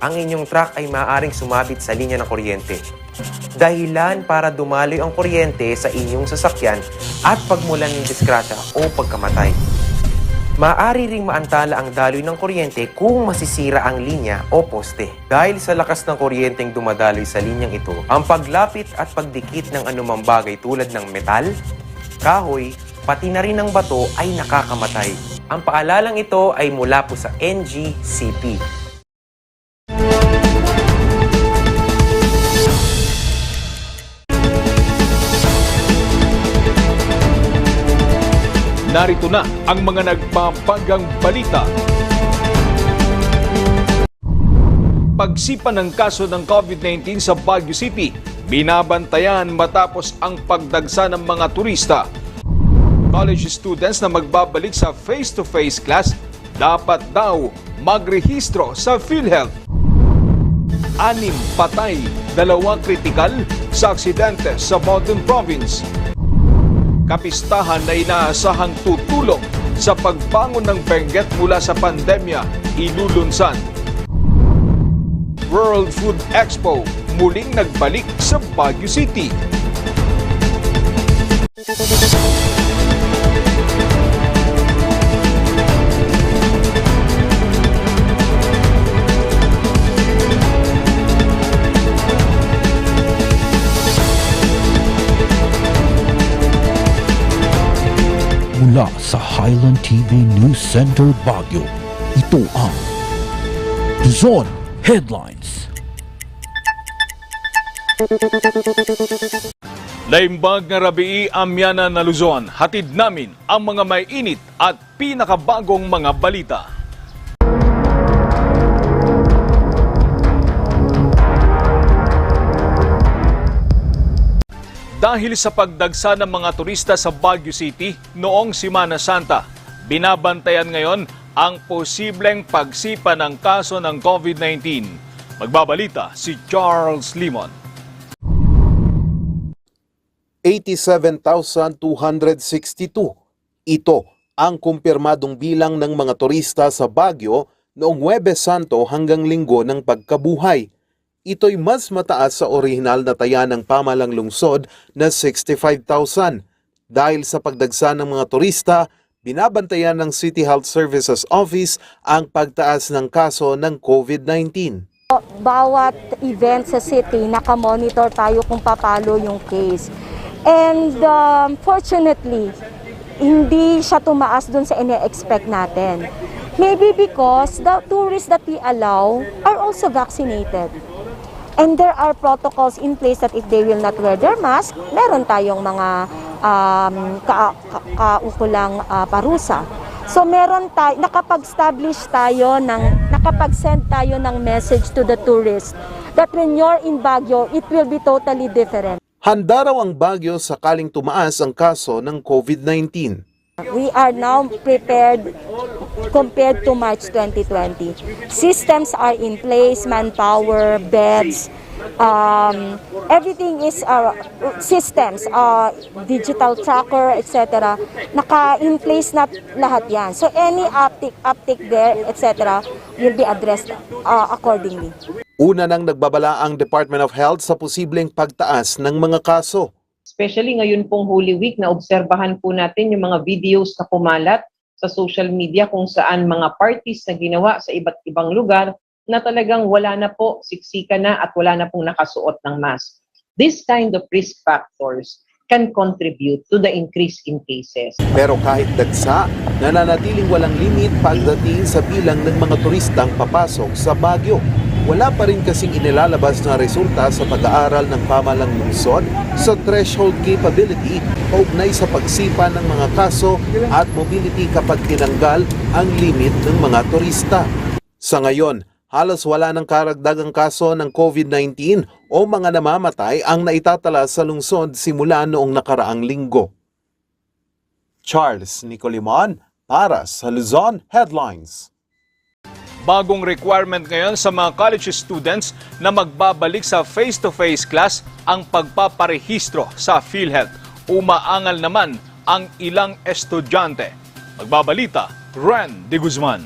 ang inyong truck ay maaaring sumabit sa linya ng kuryente. Dahilan para dumaloy ang kuryente sa inyong sasakyan at pagmulan ng disgrasya o pagkamatay. Maaari ring maantala ang daloy ng kuryente kung masisira ang linya o poste. Dahil sa lakas ng kuryenteng dumadaloy sa linyang ito, ang paglapit at pagdikit ng anumang bagay tulad ng metal, kahoy, pati na rin ng bato ay nakakamatay. Ang paalalang ito ay mula po sa NGCP. Narito na ang mga nagpapagang balita. Pagsipa ng kaso ng COVID-19 sa Baguio City, binabantayan matapos ang pagdagsa ng mga turista. College students na magbabalik sa face-to-face class dapat daw magrehistro sa PhilHealth. 6 patay, 2 kritikal sa aksidente sa Bautan Province. Kapistahan na inaasahang tutulong sa pagbangon ng Benguet mula sa pandemya, ilulunsan. World Food Expo muling nagbalik sa Baguio City. Mula sa Highland TV News Center Baguio, ito ang Luzon Headlines. Laimbag nga rabii amyana na Luzon, hatid namin ang mga may init at pinakabagong mga balita. Dahil sa pagdagsa ng mga turista sa Baguio City noong Semana Santa, binabantayan ngayon ang posibleng pagsipa ng kaso ng COVID-19. Magbabalita si Charles Limon. 87,262. Ito ang kumpirmadong bilang ng mga turista sa Baguio noong Huwebes Santo hanggang Linggo ng pagkabuhay. Ito'y mas mataas sa orihinal na taya ng pamalang lungsod na 65,000. Dahil sa pagdagsa ng mga turista, binabantayan ng City Health Services Office ang pagtaas ng kaso ng COVID-19. Bawat event sa city, nakamonitor tayo kung papalo yung case. And fortunately, hindi siya tumaas dun sa ine-expect natin. Maybe because the tourists that we allow are also vaccinated. And there are protocols in place that if they will not wear their mask, meron tayong mga kaukulang parusa. So nakapag-establish tayo nakapag-send tayo ng message to the tourists that when you're in Baguio, it will be totally different. Handa raw ang Baguio sakaling tumaas ang kaso ng COVID-19. We are now prepared compared to March 2020. Systems are in place, manpower, beds, everything is systems, digital tracker, etc. Naka-in place na lahat yan. So any uptick there, etc. will be addressed accordingly. Una nang nagbabala ang Department of Health sa posibleng pagtaas ng mga kaso. Especially ngayon pong Holy Week, na obserbahan po natin yung mga videos na kumalat sa social media kung saan mga parties na ginawa sa iba't ibang lugar na talagang wala na po, siksika na at wala na pong nakasuot ng mask. This kind of risk factors can contribute to the increase in cases. Pero kahit dagsa, nananatiling walang limit pagdating sa bilang ng mga turistang papasok sa Baguio. Wala pa rin kasing inilalabas na resulta sa pag-aaral ng pamalang lungsod sa threshold capability kaugnay sa pagsipa ng mga kaso at mobility kapag tinanggal ang limit ng mga turista. Sa ngayon, halos wala ng karagdagang kaso ng COVID-19 o mga namamatay ang naitatala sa lungsod simula noong nakaraang linggo. Charles Nicolimon para sa Luzon Headlines. Bagong requirement ngayon sa mga college students na magbabalik sa face-to-face class ang pagpaparehistro sa PhilHealth. Umaangal naman ang ilang estudyante. Magbabalita, Ren de Guzman.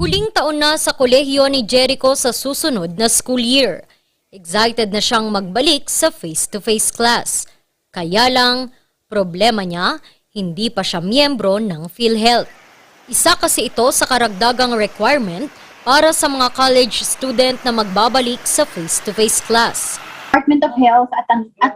Huling taon na sa kolehiyo ni Jericho sa susunod na school year. Excited na siyang magbalik sa face-to-face class. Kaya lang, problema niya, hindi pa siya miyembro ng PhilHealth. Isa kasi ito sa karagdagang requirement para sa mga college student na magbabalik sa face-to-face class. Department of Health at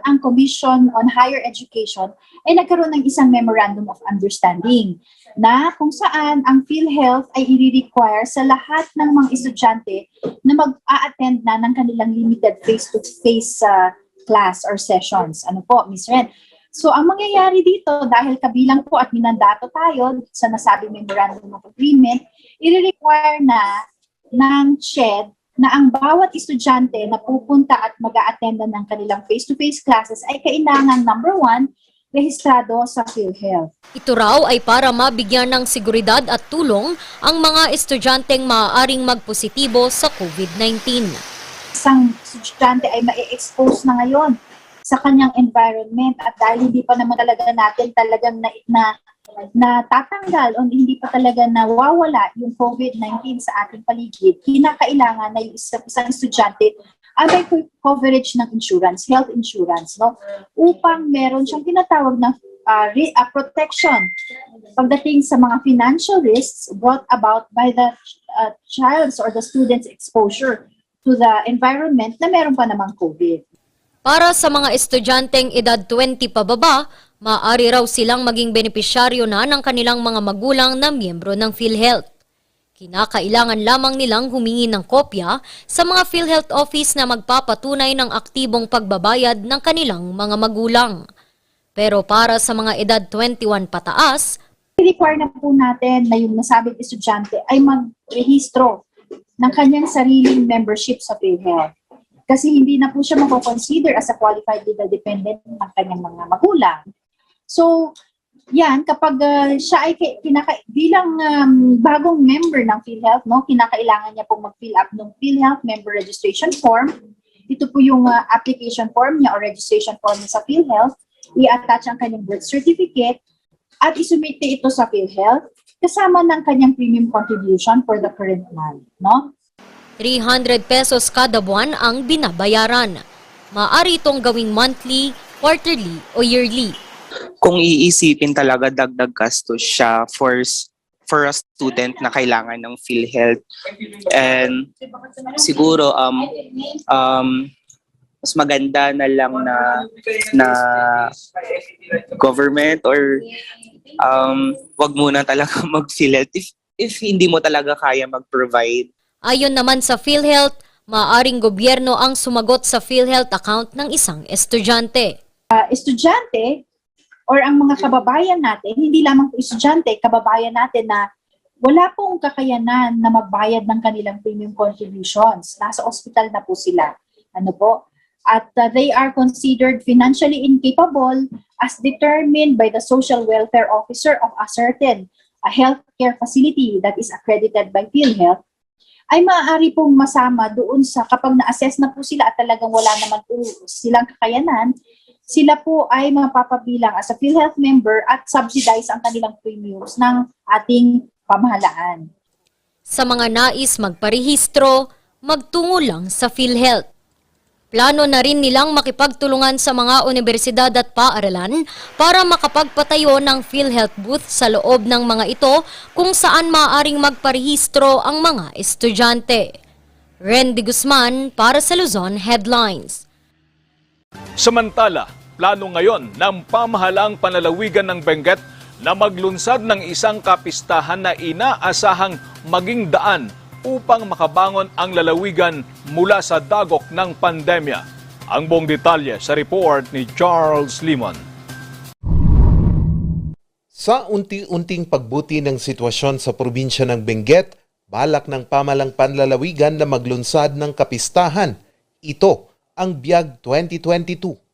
ang Commission on Higher Education ay nagkaroon ng isang Memorandum of Understanding na kung saan ang PhilHealth ay i-require sa lahat ng mga estudyante na mag-a-attend na ng kanilang limited face-to-face class or sessions. Ano po, Ms. Ren? So ang mangyayari dito, dahil kabilang po at minandato tayo sa nasabing Memorandum of Agreement, i-require na ng SHED na ang bawat estudyante na pupunta at mag-a-attend ng kanilang face-to-face classes ay kailangan, number 1, rehistrado sa PhilHealth. Ito raw ay para mabigyan ng seguridad at tulong ang mga estudyanteng maaaring magpositibo sa COVID-19. Isang estudyante ay ma-expose na ngayon sa kanyang environment at dahil hindi pa naman talaga natin talagang natatanggal o hindi pa talaga nawawala yung COVID-19 sa ating paligid, kinakailangan na yung isang estudyante ay may coverage ng insurance, health insurance, no? Upang meron siyang tinatawag na protection pagdating sa mga financial risks brought about by the child's or the student's exposure to the environment na meron pa namang COVID. Para sa mga estudyanteng edad 20 pababa, maaari raw silang maging benepisyaryo na ng kanilang mga magulang na miyembro ng PhilHealth. Kinakailangan lamang nilang humingi ng kopya sa mga PhilHealth office na magpapatunay ng aktibong pagbabayad ng kanilang mga magulang. Pero para sa mga edad 21 pataas, I-require na po natin na yung nasabing estudyante ay mag-rehistro ng kanyang sariling membership sa PhilHealth. Kasi hindi na po siya mako-consider as a qualified legal dependent ng kanyang mga magulang. So, yan, kapag siya ay bilang bagong member ng PhilHealth, no, kinakailangan niya pong mag-fill up ng PhilHealth member registration form. Ito po yung application form niya o registration form niya sa PhilHealth. I-attach ang kanyang birth certificate at isumite ito sa PhilHealth kasama ng kanyang premium contribution for the current month, no? 300 pesos kada buwan ang binabayaran. Maaari itong gawing monthly, quarterly o yearly. Kung iisipin talaga dagdag gastos siya for a student na kailangan ng PhilHealth, and siguro mas maganda na lang na government or wag muna talaga mag-PhilHealth if hindi mo talaga kaya mag-provide. Ayon naman sa PhilHealth, maaaring gobyerno ang sumagot sa PhilHealth account ng isang estudyante. Estudyante or ang mga kababayan natin, hindi lamang po estudyante, kababayan natin na wala pong kakayanan na magbayad ng kanilang premium contributions. Nasa ospital na po sila. Ano po? At they are considered financially incapable as determined by the social welfare officer of a certain healthcare facility that is accredited by PhilHealth, ay maaari pong masama doon sa kapag na-assess na po sila at talagang wala naman po silang kakayanan, sila po ay mapapabilang as a PhilHealth member at subsidize ang kanilang premiums ng ating pamahalaan. Sa mga nais magparehistro, magtungo lang sa PhilHealth. Plano na rin nilang makipagtulungan sa mga universidad at paaralan para makapagpatayo ng PhilHealth booth sa loob ng mga ito kung saan maaaring magparehistro ang mga estudyante. Randy Guzman para sa Luzon Headlines. Samantala, plano ngayon ng pamahalaang panlalawigan ng Benguet na maglunsad ng isang kapistahan na inaasahang maging daan upang makabangon ang lalawigan mula sa dagok ng pandemya. Ang buong detalye sa report ni Charles Limon. Sa unti-unting pagbuti ng sitwasyon sa probinsya ng Benguet, balak ng pamalang panlalawigan na maglunsad ng kapistahan. Ito ang BIAG 2022.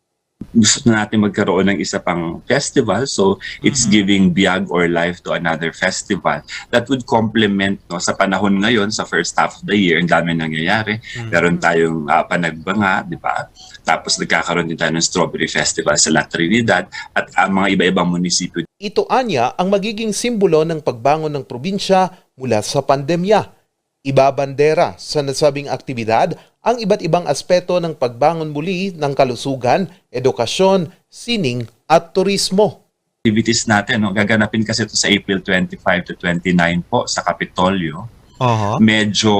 Gusto natin magkaroon ng isa pang festival, so it's giving BIAG or life to another festival that would complement, no, sa panahon ngayon sa first half of the year. Ang dami nangyayari. Meron tayong Panagbanga, di ba? Tapos nagkakaroon din tayo ng Strawberry Festival sa La Trinidad at mga iba-ibang munisipyo. Ito anya ang magiging simbolo ng pagbangon ng probinsya mula sa pandemya. Ibabandera sa nasabing aktibidad ang iba't ibang aspeto ng pagbangon muli ng kalusugan, edukasyon, sining at turismo. Activities natin, gaganapin kasi ito sa April 25 to 29 po sa Kapitolyo. Medyo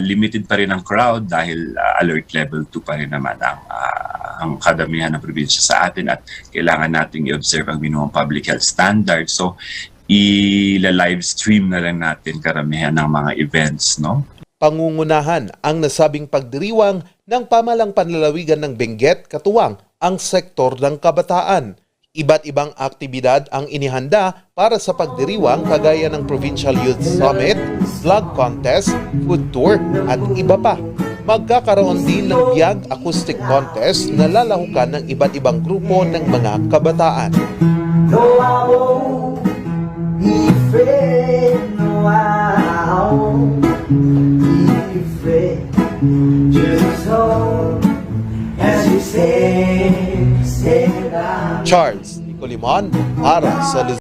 limited pa rin ang crowd dahil alert level 2 pa rin naman ang kadamihan ng probinsya sa atin at kailangan nating i-observe ang minimum public health standards. So, i-live stream na lang natin karamihan ng mga events, no? Pangungunahan ang nasabing pagdiriwang ng pamalang panlalawigan ng Benguet katuwang ang sektor ng kabataan. Iba't ibang aktibidad ang inihanda para sa pagdiriwang kagaya ng Provincial Youth Summit, vlog contest, food tour at iba pa. Magkakaroon din ng biyag acoustic contest na lalahukan ng iba't ibang grupo ng mga kabataan. No, I won't be afraid. No, I won't be afraid. Just hold as you stay down. Charles Nicolimon para sa Luzon.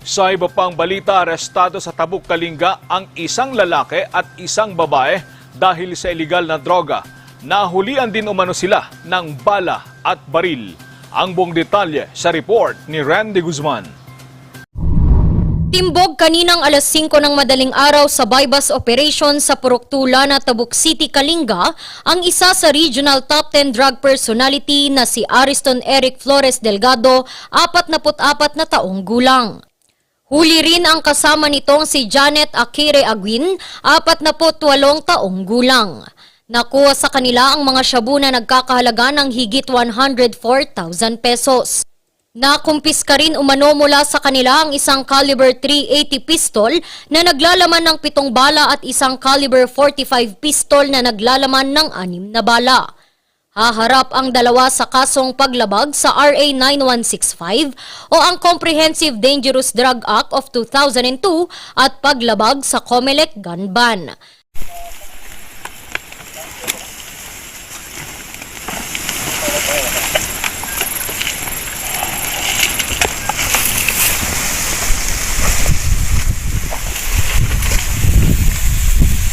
Sa iba pang balita, arestado sa Tabuk, Kalinga ang isang lalaki at isang babae dahil sa iligal na droga. Nahulian din umano sila ng bala at baril. Ang buong detalye sa report ni Randy Guzman. Timbog kaninang alas 5 ng madaling araw sa bypass operation sa Purok Tula na Tabuk City, Kalinga, ang isa sa regional top 10 drug personality na si Ariston Eric Flores Delgado, 44 na taong gulang. Huli rin ang kasama nitong si Janet Akire Aguin, 48 taong gulang. Nakuha sa kanila ang mga shabu na nagkakahalaga ng higit 104,000 pesos. Nakumpiska rin umano mula sa kanila ang isang caliber .380 pistol na naglalaman ng 7 bala at isang caliber .45 pistol na naglalaman ng 6 na bala. Haharap ang dalawa sa kasong paglabag sa RA 9165 o ang Comprehensive Dangerous Drug Act of 2002 at paglabag sa COMELEC gun ban.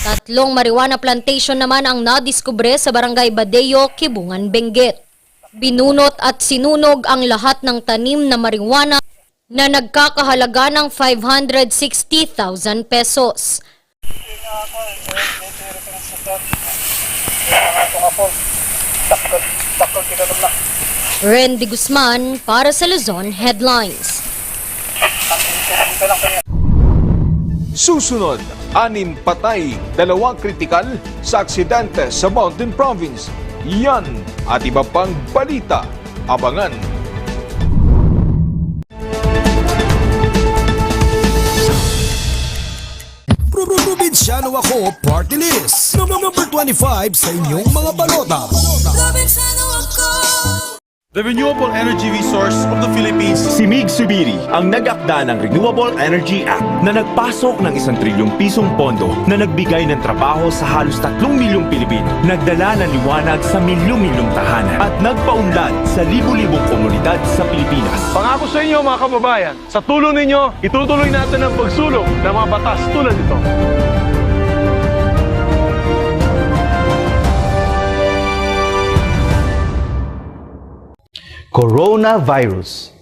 Tatlong marijuana plantation naman ang nadiskubre sa Barangay Badeo, Kibungan, Benguet. Binunot at sinunog ang lahat ng tanim na marijuana na nagkakahalaga ng 560,000 pesos. Randy Guzman para sa Luzon Headlines. Susunod, 6 patay, 2 kritikal sa aksidente sa Mountain Province. Yan at iba pang balita. Abangan. Probinsyano ako, party list. Number 25 sa inyong mga balota. Probinsyano ako. The Renewable Energy Resource of the Philippines, si Mig Subiri, ang nag-akda ng Renewable Energy Act na nagpasok ng 1 trilyong pisong pondo na nagbigay ng trabaho sa halos 3 milyong Pilipino, nagdala ng liwanag sa milyon-milyong tahanan at nagpaunlad sa libu-libong komunidad sa Pilipinas. Pangako sa inyo mga kababayan, sa tulong ninyo, itutuloy natin ang pagsulong ng mga batas tulad nito. Coronavirus.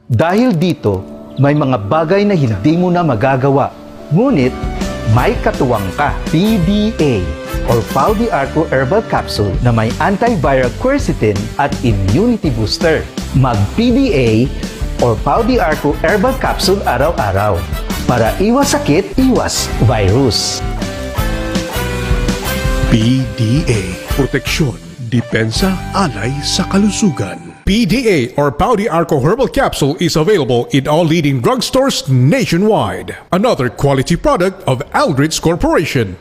Dahil dito, may mga bagay na hindi mo na magagawa. Ngunit, may katuwang ka. PDA or Pau de Arco Herbal Capsule na may antiviral quercetin at immunity booster. Mag-PDA or Pau de Arco Herbal Capsule araw-araw. Para iwas sakit, iwas virus. PDA. Proteksyon, depensa, alay sa kalusugan. PDA or Pau de Arco Herbal Capsule is available in all leading drugstores nationwide. Another quality product of Aldrich Corporation.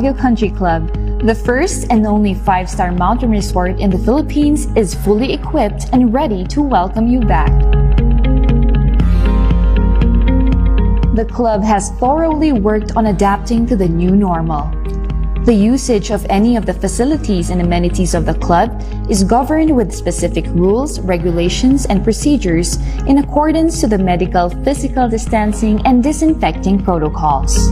Baguio Country Club, the first and only 5-star mountain resort in the Philippines, is fully equipped and ready to welcome you back. The club has thoroughly worked on adapting to the new normal. The usage of any of the facilities and amenities of the club is governed with specific rules, regulations, and procedures in accordance to the medical, physical distancing, and disinfecting protocols.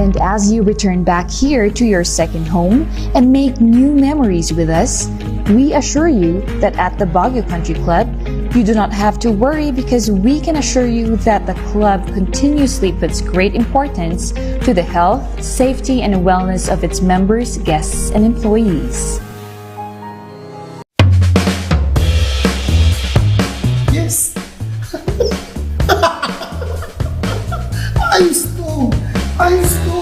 And as you return back here to your second home and make new memories with us, we assure you that at the Baguio Country Club, you do not have to worry because we can assure you that the club continuously puts great importance to the health, safety, and wellness of its members, guests, and employees. Yes! Ayos to! Ayos to!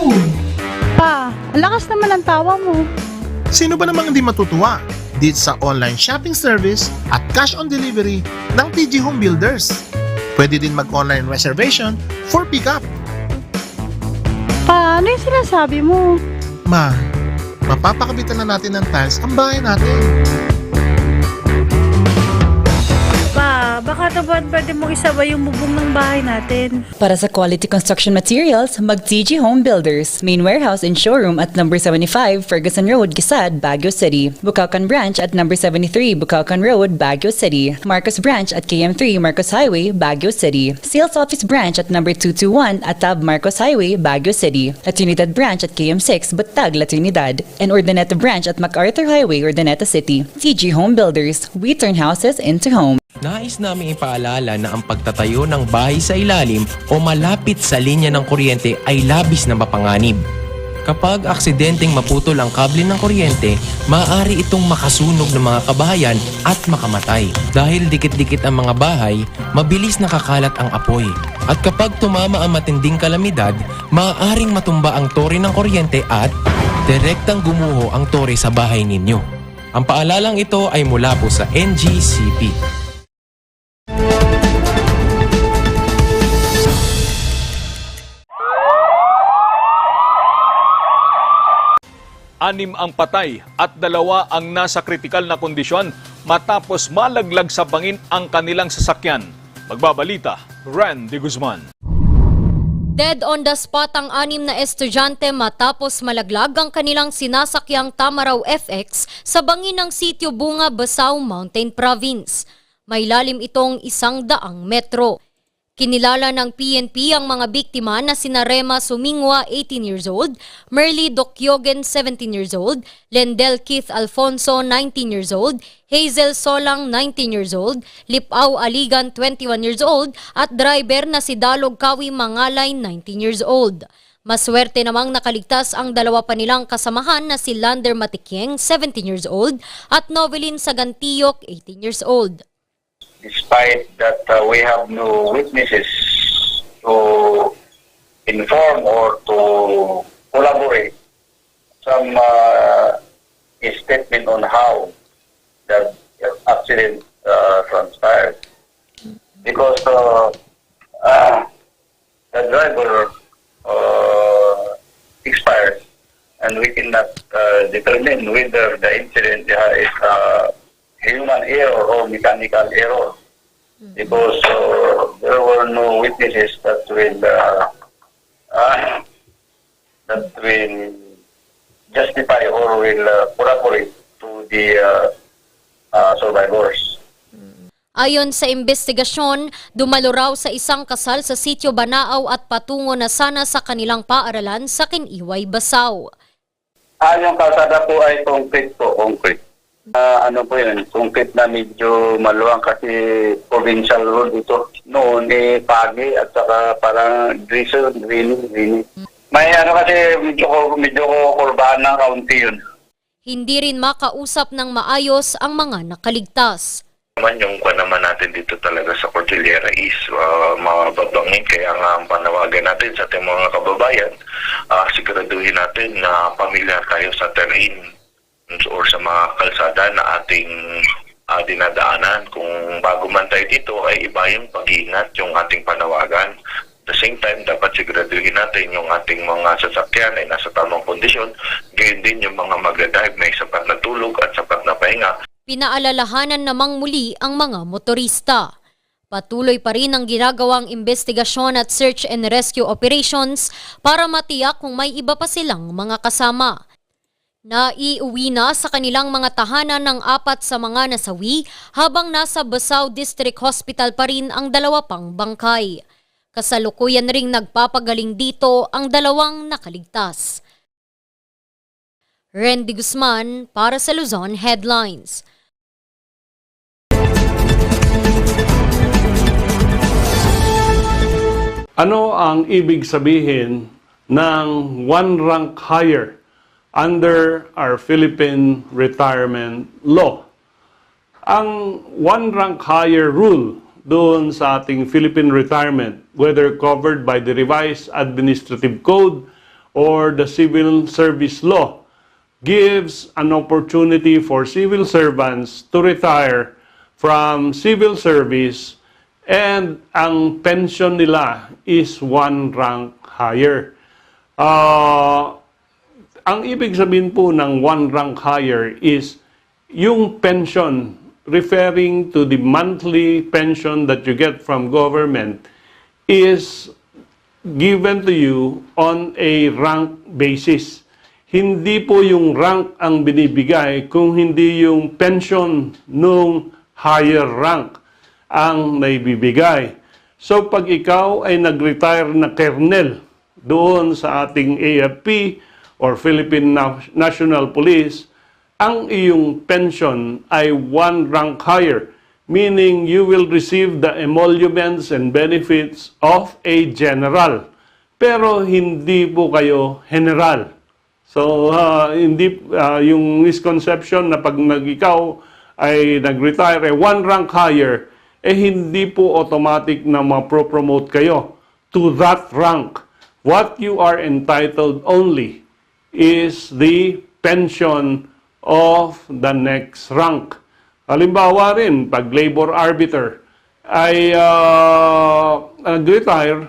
Pa, ang lakas naman ang tawa mo. Sino ba namang hindi matutuwa dito sa online shopping service at cash on delivery ng TG Home Builders? Pwede din mag-online reservation for pickup. Pa, ano yung sinasabi mo? Ma, mapapakabitan na natin ng tiles ang bahay natin. Pa, baka naman pwede mong isabay yung bubong ng bahay natin. Para sa quality construction materials, mag-TG Home Builders. Main warehouse and showroom at number 75 Ferguson Road, Gisad, Baguio City. Bukakan Branch at number 73 Bukakan Road, Baguio City. Marcos Branch at KM3 Marcos Highway, Baguio City. Sales Office Branch at number 221 at Tab Marcos Highway, Baguio City. La Trinidad Branch at KM6 Batag, La Trinidad. And Urdaneta Branch at MacArthur Highway, Urdaneta City. TG Home Builders. We turn houses into homes. Nais namin ipaalala na ang pagtatayo ng bahay sa ilalim o malapit sa linya ng kuryente ay labis na mapanganib. Kapag aksidenteng maputol ang kable ng kuryente, maaari itong makasunog ng mga kabahayan at makamatay. Dahil dikit-dikit ang mga bahay, mabilis nakakalat ang apoy. At kapag tumama ang matinding kalamidad, maaaring matumba ang tore ng kuryente at direktang gumuho ang tore sa bahay ninyo. Ang paalalang ito ay mula po sa NGCP. Anim ang patay at 2 ang nasa kritikal na kondisyon matapos malaglag sa bangin ang kanilang sasakyan. Magbabalita, Randy Guzman. Dead on the spot ang 6 na estudyante matapos malaglag ang kanilang sinasakyang Tamaraw FX sa bangin ng Sitio Bunga, Basao Mountain Province. May lalim itong 100 metro. Kinilala ng PNP ang mga biktima na sina Rema Sumingwa, 18 years old, Merly Dokyogen, 17 years old, Lendel Keith Alfonso, 19 years old, Hazel Solang, 19 years old, Lipaw Aligan, 21 years old, at driver na si Dalog Kawi Mangalay, 19 years old. Maswerte namang nakaligtas ang 2 pa nilang kasamahan na si Lander Matikyeng, 17 years old, at Novelin Sagantiyok, 18 years old. Despite that we have no witnesses to inform or to collaborate, some statement on how that accident transpired. Because the driver expired and we cannot determine whether the incident is human error or mechanical error, because there were no witnesses that will justify or will corroborate to the survivors. Ayon sa investigasyon, dumalo raw sa isang kasal sa Sitio Banaaw at patungo na sana sa kanilang paaralan sa Kiniway, Basao. Yung kalsada po ay concrete po, concrete. Ano po yun, concrete na medyo maluwang kasi provincial road ito. Noon pagi at saka parang drizzle, rainy. May kasi medyo kurbahan ng kaunti yun. Hindi rin makausap ng maayos ang mga nakaligtas. Yung naman natin dito talaga sa Cordillera is mababangin, kaya nga ang panawagan natin sa ating mga kababayan, siguraduhin natin na pamilyar tayo sa terrain or sa mga kalsada na ating dinadaanan. Kung bago man tayo dito ay iba yung pag-iingat, yung ating panawagan. the same time, dapat siguraduhin natin yung ating mga sasakyan ay nasa tamang kondisyon. Gayon din yung mga magdadrive may sapat na tulog at sapat na pahinga. Pinaalalahanan namang muli ang mga motorista. Patuloy pa rin ang ginagawang investigasyon at search and rescue operations para matiyak kung may iba pa silang mga kasama. Naiuwi na sa kanilang mga tahanan ng 4 sa mga nasawi habang nasa Basao District Hospital pa rin ang 2 pang bangkay. Kasalukuyan ring nagpapagaling dito ang 2 nakaligtas. Randy Guzman para sa Luzon Headlines. Ano ang ibig sabihin ng one rank higher under our Philippine retirement law? Ang one rank higher rule doon sa ating Philippine retirement, whether covered by the revised administrative code or the civil service law, gives an opportunity for civil servants to retire from civil service, and ang pension nila is one rank higher. Ang ibig sabihin po ng one rank higher is yung pension referring to the monthly pension that you get from government is given to you on a rank basis. Hindi po yung rank ang binibigay kung hindi yung pension nung higher rank ang naibibigay. So pag ikaw ay nag-retire na colonel doon sa ating AFP or Philippine National Police, ang iyong pension ay one rank higher, meaning you will receive the emoluments and benefits of a general. Pero hindi po kayo general. So hindi yung misconception na pag ikaw ay nag-retire one rank higher, hindi po automatic na ma-promote kayo to that rank. What you are entitled only is the pension of the next rank. Halimbawa rin, pag labor arbiter ay nag-retire,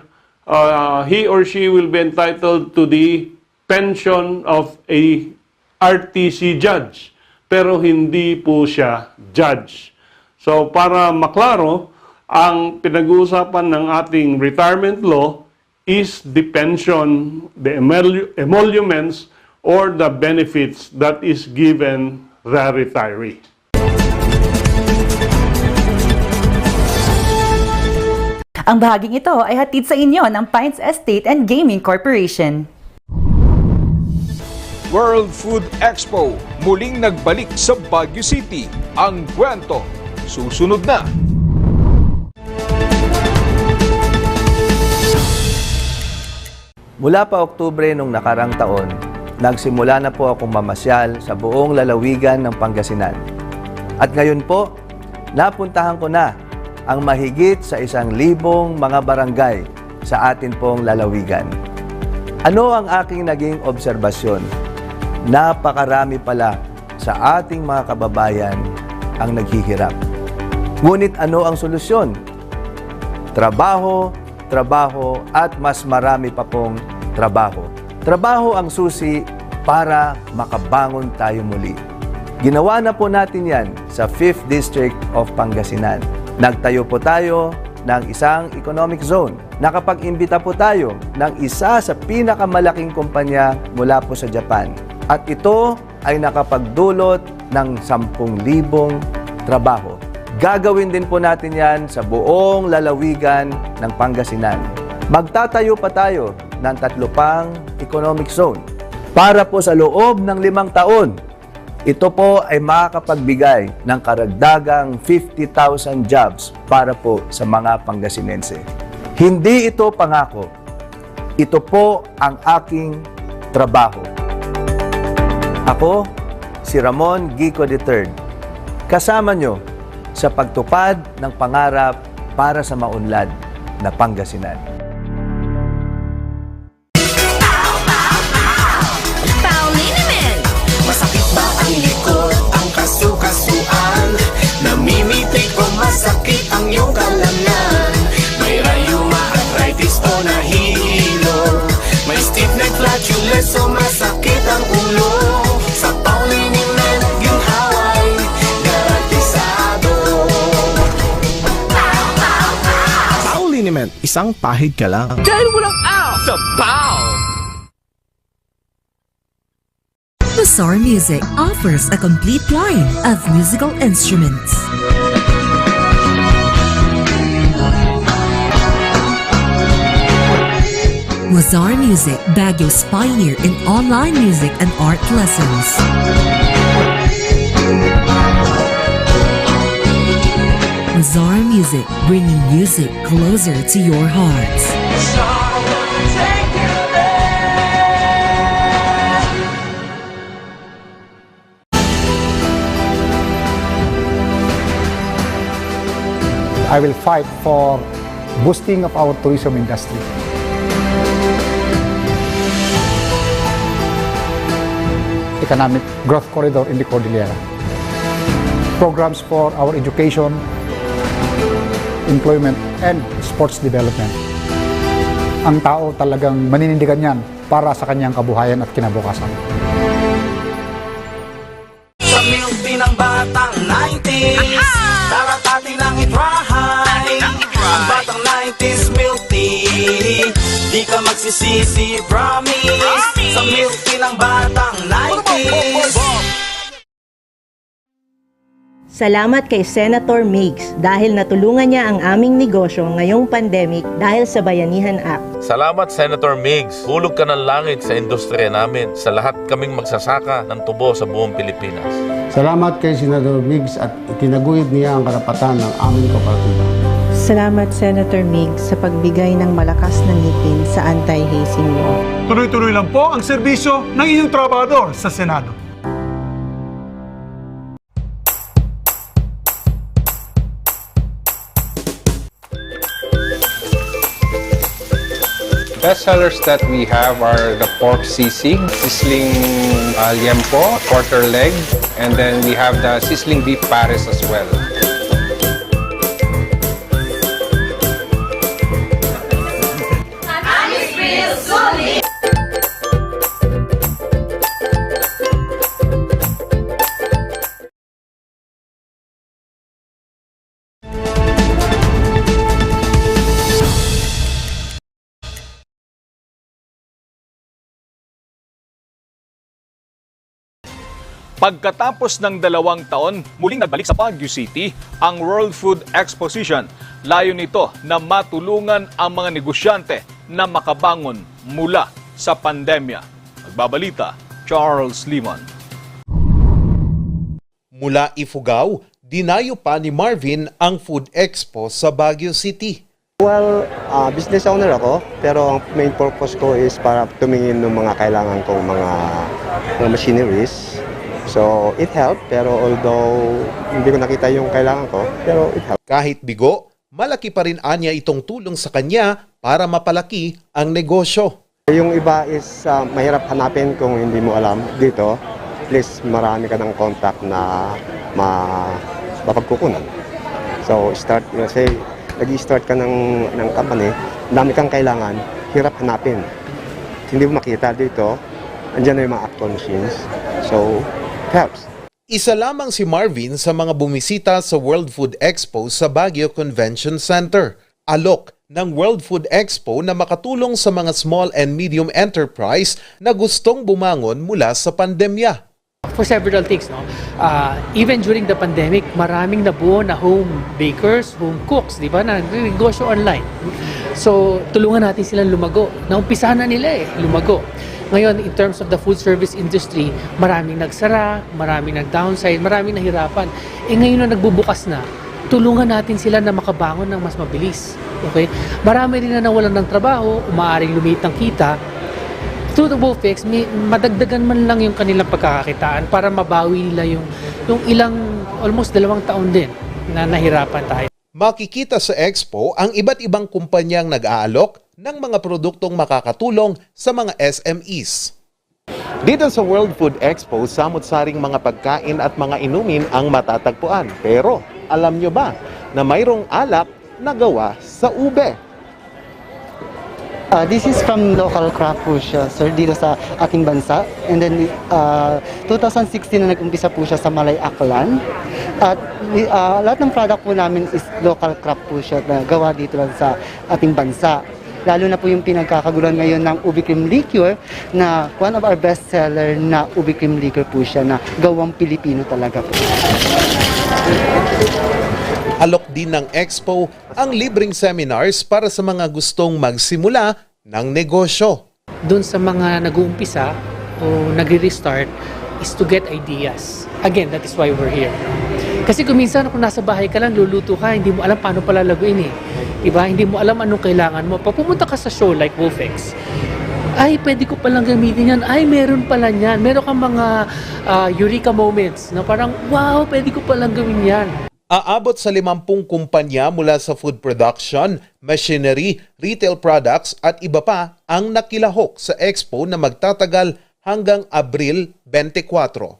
he or she will be entitled to the pension of a RTC judge, pero hindi po siya judge. So para maklaro, ang pinag-uusapan ng ating retirement law is the pension, the emoluments, or the benefits that is given the retiree. Ang bahaging ito ay hatid sa inyo ng Pines Estate and Gaming Corporation. World Food Expo muling nagbalik sa Baguio City. Ang kwento susunod na. Mula pa Oktubre nung nakarang taon, nagsimula na po akong mamasyal sa buong lalawigan ng Pangasinan. At ngayon po, napuntahan ko na ang mahigit sa 1,000 mga barangay sa atin pong lalawigan. Ano ang aking naging obserbasyon? Napakarami pala sa ating mga kababayan ang naghihirap. Ngunit ano ang solusyon? Trabaho, trabaho at mas marami pa pong trabaho. Trabaho ang susi para makabangon tayo muli. Ginawa na po natin yan sa 5th District of Pangasinan. Nagtayo po tayo ng isang economic zone. Nakapag-imbita po tayo ng isa sa pinakamalaking kumpanya mula po sa Japan. At ito ay nakapagdulot ng 10,000 trabaho. Gagawin din po natin yan sa buong lalawigan ng Pangasinan. Magtatayo pa tayo ng 3 pang economic zone. Para po sa loob ng 5 taon, ito po ay makakapagbigay ng karagdagang 50,000 jobs para po sa mga Pangasinense. Hindi ito pangako. Ito po ang aking trabaho. Ako, si Ramon Gico III, kasama nyo sa pagtupad ng pangarap para sa maunlad na Pangasinan. Masakit ba ang likod, ang kasu-kasuan? Namimitik o masakit ang iyong kalamnan? May rayuma, arthritis o accompaniment, isang pahid ka lang. Dahil walang out sa BAO! Bazaar Music offers a complete line of musical instruments. Bazaar Music, Baguio's pioneer in online music and art lessons. Bazaar Music, bringing music closer to your hearts. I will fight for boosting of our tourism industry. Economic growth corridor in the Cordillera. Programs for our education, employment, and sports development. Ang tao talagang maninindigan yan para sa kanyang kabuhayan at kinabukasan. Sa milk tea ng batang 90s, daratati ng itrahay. Ang batang 90s milk tea, di ka magsisisi, promise. Sa milk tea ng batang 90s. Salamat kay Senator Migs dahil natulungan niya ang aming negosyo ngayong pandemic dahil sa Bayanihan Act. Salamat Senator Migs. Hulog ka ng langit sa industriya namin. Sa lahat kaming magsasaka ng tubo sa buong Pilipinas. Salamat kay Senator Migs at itinaguyod niya ang karapatan ng aming kooperatiba. Salamat Senator Migs sa pagbigay ng malakas na ngipin sa anti-hazing law. Tuloy-tuloy lang po ang serbisyo ng inyong trabahador sa Senado. Best sellers that we have are the pork sisig, sizzling liempo, quarter leg, and then we have the sizzling beef pares as well. Pagkatapos ng 2 taon, muling nagbalik sa Baguio City ang World Food Exposition. Layo nito na matulungan ang mga negosyante na makabangon mula sa pandemya. Magbabalita, Charles Limon. Mula Ifugao, dinayo pa ni Marvin ang Food Expo sa Baguio City. Well, business owner ako, pero ang main purpose ko is para tumingin ng mga kailangan kong mga machineries. So, it helped, pero although hindi ko nakita yung kailangan ko, pero it helped. Kahit bigo, malaki pa rin anya itong tulong sa kanya para mapalaki ang negosyo. Yung iba is mahirap hanapin kung hindi mo alam dito. At least marami ka ng contact na mapagkukunan. So, say, nag-i-start ka ng company, dami kang kailangan, hirap hanapin. Hindi mo makita dito, andyan na yung mga actual machines. So, helps. Isa lamang si Marvin sa mga bumisita sa World Food Expo sa Baguio Convention Center. Alok ng World Food Expo na makatulong sa mga small and medium enterprise na gustong bumangon mula sa pandemya. For several things, no? Even during the pandemic, maraming nabuo na home bakers, home cooks, di ba, na negosyo online. So, tulungan natin silang lumago. Naumpisahan na nila lumago. Ngayon, in terms of the food service industry, maraming nagsara, maraming nag-downside, maraming nahirapan. Ngayon na nagbubukas na, tulungan natin sila na makabangon ng mas mabilis. Okay? Marami rin na nawalan ng trabaho, umaaring lumiit ng kita. Through the BOFEX, madagdagan man lang yung kanilang pagkakakitaan para mabawi nila yung ilang, almost 2 taon din na nahirapan tayo. Makikita sa Expo ang iba't ibang kumpanyang nag-aalok ng mga produktong makakatulong sa mga SMEs. Dito sa World Food Expo, samot-saring mga pagkain at mga inumin ang matatagpuan. Pero alam nyo ba na mayroong alak na gawa sa ube? This is from local craft po siya, sir, dito sa ating bansa. And then, 2016 na nag-umpisa po siya sa Malay Aklan. At lahat ng product po namin is local craft po siya na gawa dito lang sa ating bansa. Lalo na po yung pinagkakagulan ngayon ng ubi cream liqueur na one of our best seller na ubi cream liqueur po siya na gawang Pilipino talaga po. Alok din ng Expo ang libreng seminars para sa mga gustong magsimula ng negosyo. Doon sa mga nag-uumpisa o nagre-restart is to get ideas. Again, that is why we're here. Kasi kung minsan kung nasa bahay ka lang, luluto ka, hindi mo alam paano pala laguin eh. Diba? Hindi mo alam anong kailangan mo. Pag pumunta ka sa show like Wolfex, ay, pwede ko palang gamitin yan. Ay, meron pala yan. Meron kang mga eureka moments na parang, wow, pwede ko palang gawin yan. Aabot sa 50 kumpanya mula sa food production, machinery, retail products at iba pa ang nakilahok sa Expo na magtatagal hanggang Abril 24.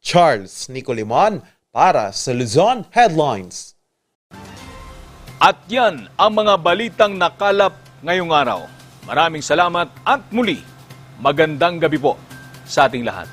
Charles Nicolimon para sa Luzon Headlines. At yan ang mga balitang nakalap ngayong araw. Maraming salamat at muli, magandang gabi po sa ating lahat.